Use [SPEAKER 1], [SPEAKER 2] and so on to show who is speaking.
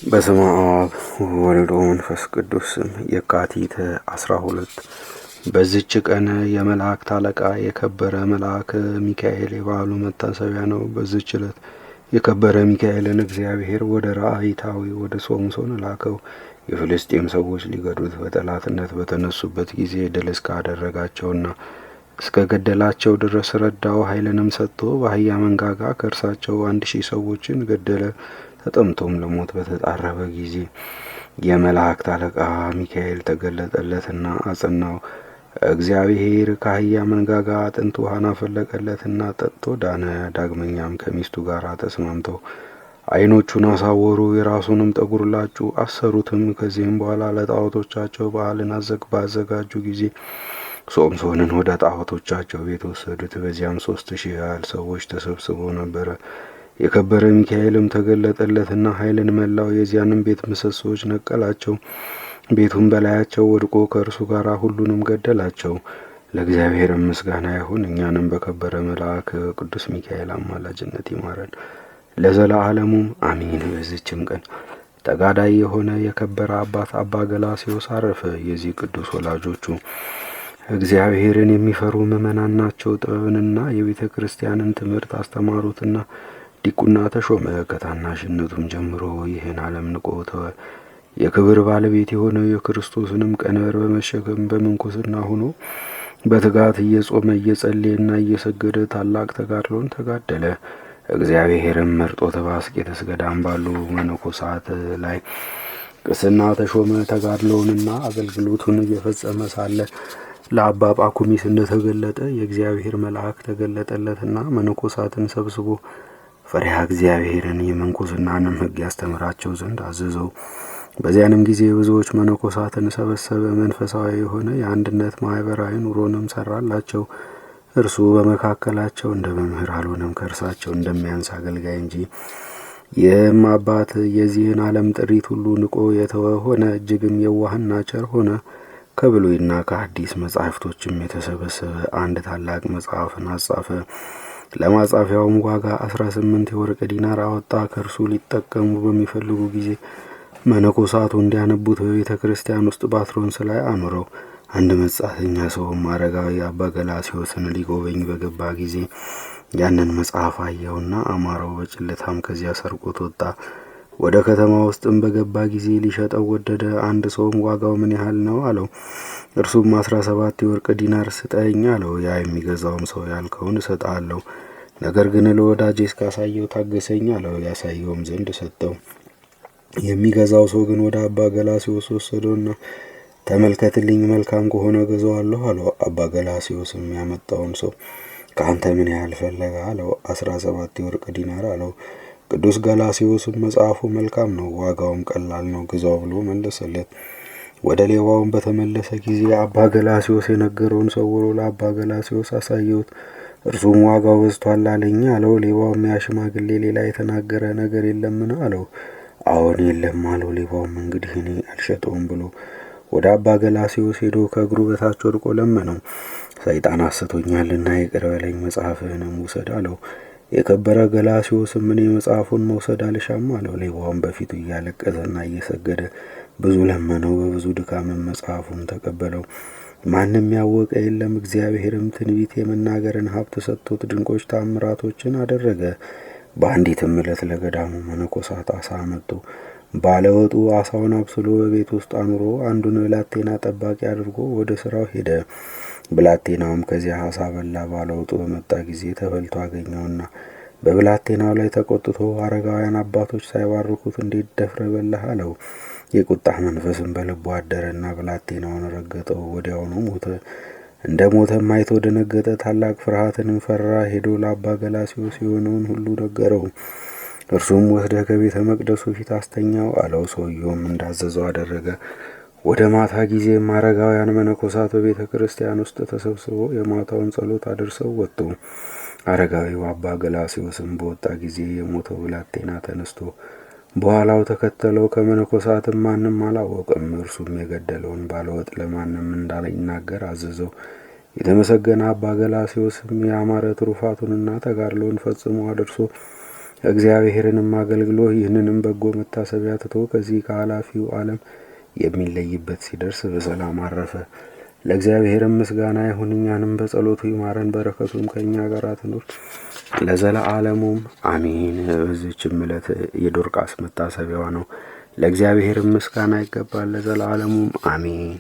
[SPEAKER 1] በስመ አብ ወወልድ ወመንፈስ ቅዱስ የካቲት 12 በዚች ቀን የመላእክት አለቃ የከበረ መልአክ ሚካኤል የበዓሉ መታሰቢያ ነው። በዚች ዕለት የከበረ ሚካኤልን እግዚአብሔር ወደ ራእይታዊ ወደ ሶምሶን ላከው። የፍልስጤም ሰዎች ሊገዱት በጠላትነት በተነሱበት ጊዜ ድል እስካደረጋቸውና እስከ ገደላቸው ድረስ ረዳው። ኃይልንም ሰጥቶ በአህያ መንጋጋ ከእርሳቸው 1000 ሰዎችን ገደለ። ተጠምቶም ለሞት በተጣረበ ጊዜ የመላእክት አለቃ ሚካኤል ተገለጠለትና አጸናው። እግዚአብሔር ከአህያ መንጋጋ አጥንት ውሃን አፈለቀለትና ጠጥቶ ዳነ። ዳግመኛም ከሚስቱ ጋር ተስማምተው ዓይኖቹን አሳወሩ፣ የራሱንም ጠጉር ላጩ፣ አሰሩትም። ከዚህም በኋላ ለጣዖቶቻቸው በዓልን ባዘጋጁ ጊዜ ሶምሶንን ወደ ጣዖቶቻቸው ቤት ወሰዱት። በዚያም 3000 ያህል ሰዎች ተሰብስበው ነበረ። የከበረ ሚካኤልም ተገለጠለትና ኃይልን መላው፣ የዚያንም ቤት ምሰሶች ነቀላቸው። ቤቱም በላያቸው ወድቆ ከእርሱ ጋር ሁሉንም ገደላቸው። ለእግዚአብሔር ምስጋና ይሁን፣ እኛንም በከበረ መልአክ ቅዱስ ሚካኤል አማላጅነት ይማረን ለዘላለሙም አሚን። በዚችም ቀን ተጋዳይ የሆነ የከበረ አባት አባ ገላስዮስ አረፈ። የዚህ ቅዱስ ወላጆቹ እግዚአብሔርን የሚፈሩ ምእመናን ናቸው። ጥበብንና የቤተ ክርስቲያንን ትምህርት አስተማሩትና ዲቁና ተሾመ። ከታናሽነቱም ጀምሮ ይህን ዓለም ንቆ ተወ። የክብር ባለቤት የሆነው የክርስቶስንም ቀንበር በመሸከም በምንኩስና ሆኖ በትጋት እየጾመ እየጸለየና እየሰገደ ታላቅ ተጋድሎን ተጋደለ። እግዚአብሔርም መርጦት በአስቄጥስ ገዳም ባሉ መነኮሳት ላይ ቅስና ተሾመ። ተጋድሎውንና አገልግሎቱን እየፈጸመ ሳለ ለአባ ጳኩሚስ እንደተገለጠ የእግዚአብሔር መልአክ ተገለጠለትና መነኮሳትን ሰብስቦ ፈሪሃ እግዚአብሔርን የምንኩስናንም ሕግ ያስተምራቸው ዘንድ አዘዘው። በዚያንም ጊዜ ብዙዎች መነኮሳትን ሰበሰበ። መንፈሳዊ የሆነ የአንድነት ማህበራዊ ኑሮንም ሰራላቸው። እርሱ በመካከላቸው እንደ መምህር አልሆነም፣ ከእርሳቸው እንደሚያንስ አገልጋይ እንጂ። ይህም አባት የዚህን ዓለም ጥሪት ሁሉ ንቆ የተወ ሆነ። እጅግም የዋህና ቸር ሆነ። ከብሉይና ከአዲስ መጻሕፍቶችም የተሰበሰበ አንድ ታላቅ መጽሐፍን አጻፈ። ለማጻፊያውም ዋጋ 18 የወርቅ ዲናር አወጣ። ከእርሱ ሊጠቀሙ በሚፈልጉ ጊዜ መነኮሳቱ እንዲያነቡት በቤተ ክርስቲያን ውስጥ ባትሮንስ ላይ አኖረው። አንድ መጻተኛ ሰውም አረጋዊ አባ ገላስዮስን ሊጎበኝ በገባ ጊዜ ያንን መጽሐፍ አየውና አማረው። በጭልታም ከዚያ ሰርቆት ወጣ። ወደ ከተማ ውስጥም በገባ ጊዜ ሊሸጠው ወደደ። አንድ ሰውም ዋጋው ምን ያህል ነው አለው። እርሱም 17 የወርቅ ዲናር ስጠኝ አለው። ያ የሚገዛውም ሰው ያልከውን እሰጥሃለሁ፣ ነገር ግን ለወዳጄ እስካሳየው ታገሰኝ አለው። ያሳየውም ዘንድ ሰጠው። የሚገዛው ሰው ግን ወደ አባ ገላስዮስ ወሰደውና ተመልከትልኝ፣ መልካም ከሆነ ገዛዋለሁ አለው። አባ ገላስዮስም ያመጣውን ሰው ከአንተ ምን ያህል ፈለገ አለው። 17 የወርቅ ዲናር አለው። ቅዱስ ገላስዮስም መጽሐፉ መልካም ነው፣ ዋጋውም ቀላል ነው፣ ግዛው ብሎ መለሰለት። ወደ ሌባውም በተመለሰ ጊዜ አባ ገላስዮስ የነገረውን ሰውሮ ለአባ ገላስዮስ አሳየሁት። እርሱም ዋጋው በዝቷል አለኝ አለው። ሌባውም ያ ሽማግሌ ሌላ የተናገረ ነገር የለምን አለው። አዎን የለም አለው። ሌባውም እንግዲህ እኔ አልሸጠውም ብሎ ወደ አባ ገላስዮስ ሄዶ ከእግሩ በታች ወድቆ ለመነው። ሰይጣን አስቶኛልና ይቅር በለኝ፣ መጽሐፍህንም ውሰድ አለው። የከበረ ገላስዮስም እኔ መጽሐፉን መውሰድ አልሻም አለው። ሌባውም በፊቱ እያለቀሰና እየሰገደ ብዙ ለመነው። በብዙ ድካምም መጽሐፉን ተቀበለው። ማንም ያወቀ የለም። እግዚአብሔርም ትንቢት የመናገርን ሀብት ሰጥቶት ድንቆች ታምራቶችን አደረገ። በአንዲትም ዕለት ለገዳሙ መነኮሳት አሳ አመጡ። ባለወጡ አሳውን አብስሎ በቤት ውስጥ አኑሮ አንዱን ብላቴና ጠባቂ አድርጎ ወደ ስራው ሄደ። ብላቴናውም ከዚያ አሳ በላ። ባለወጡ በመጣ ጊዜ ተበልቶ አገኘውና በብላቴናው ላይ ተቆጥቶ አረጋውያን አባቶች ሳይባርኩት እንዴት ደፍረ በላህ አለው። የቁጣ መንፈስም በልቡ አደረና ብላቴናውን ረገጠው። ወዲያውኑ ሞተ። እንደ ሞተም አይቶ ደነገጠ። ታላቅ ፍርሃትንም ፈራ። ሄዶ ለአባ ገላስዮስ የሆነውን ሁሉ ነገረው። እርሱም ወስደህ ከቤተ መቅደሱ ፊት አስተኛው አለው። ሰውየውም እንዳዘዘው አደረገ። ወደ ማታ ጊዜም አረጋውያን መነኮሳት በቤተ ክርስቲያን ውስጥ ተሰብስበው የማታውን ጸሎት አድርሰው ወጡ። አረጋዊው አባ ገላስዮስም በወጣ ጊዜ የሞተው ብላቴና ተነስቶ በኋላው ተከተለው። ከመነኮሳትም ማንም አላወቅም። እርሱም የገደለውን ባለወጥ ለማንም እንዳይናገር አዘዘው። የተመሰገነ አባ ገላስዮስም ያማረ ትሩፋቱንና ተጋድሎውን ፈጽሞ አድርሶ እግዚአብሔርንም አገልግሎ ይህንንም በጎ መታሰቢያ ትቶ ከዚህ ከኃላፊው ዓለም የሚለይበት ሲደርስ በሰላም አረፈ። ለእግዚአብሔርም ምስጋና ይሁን፣ እኛንም በጸሎቱ ይማረን፣ በረከቱም ከእኛ ጋር ትኑር ለዘለዓለሙም አሜን። በዚህችም ዕለት የዶርቃስ መታሰቢያዋ ነው። ለእግዚአብሔርም ምስጋና ይገባል ለዘላለሙም አሜን።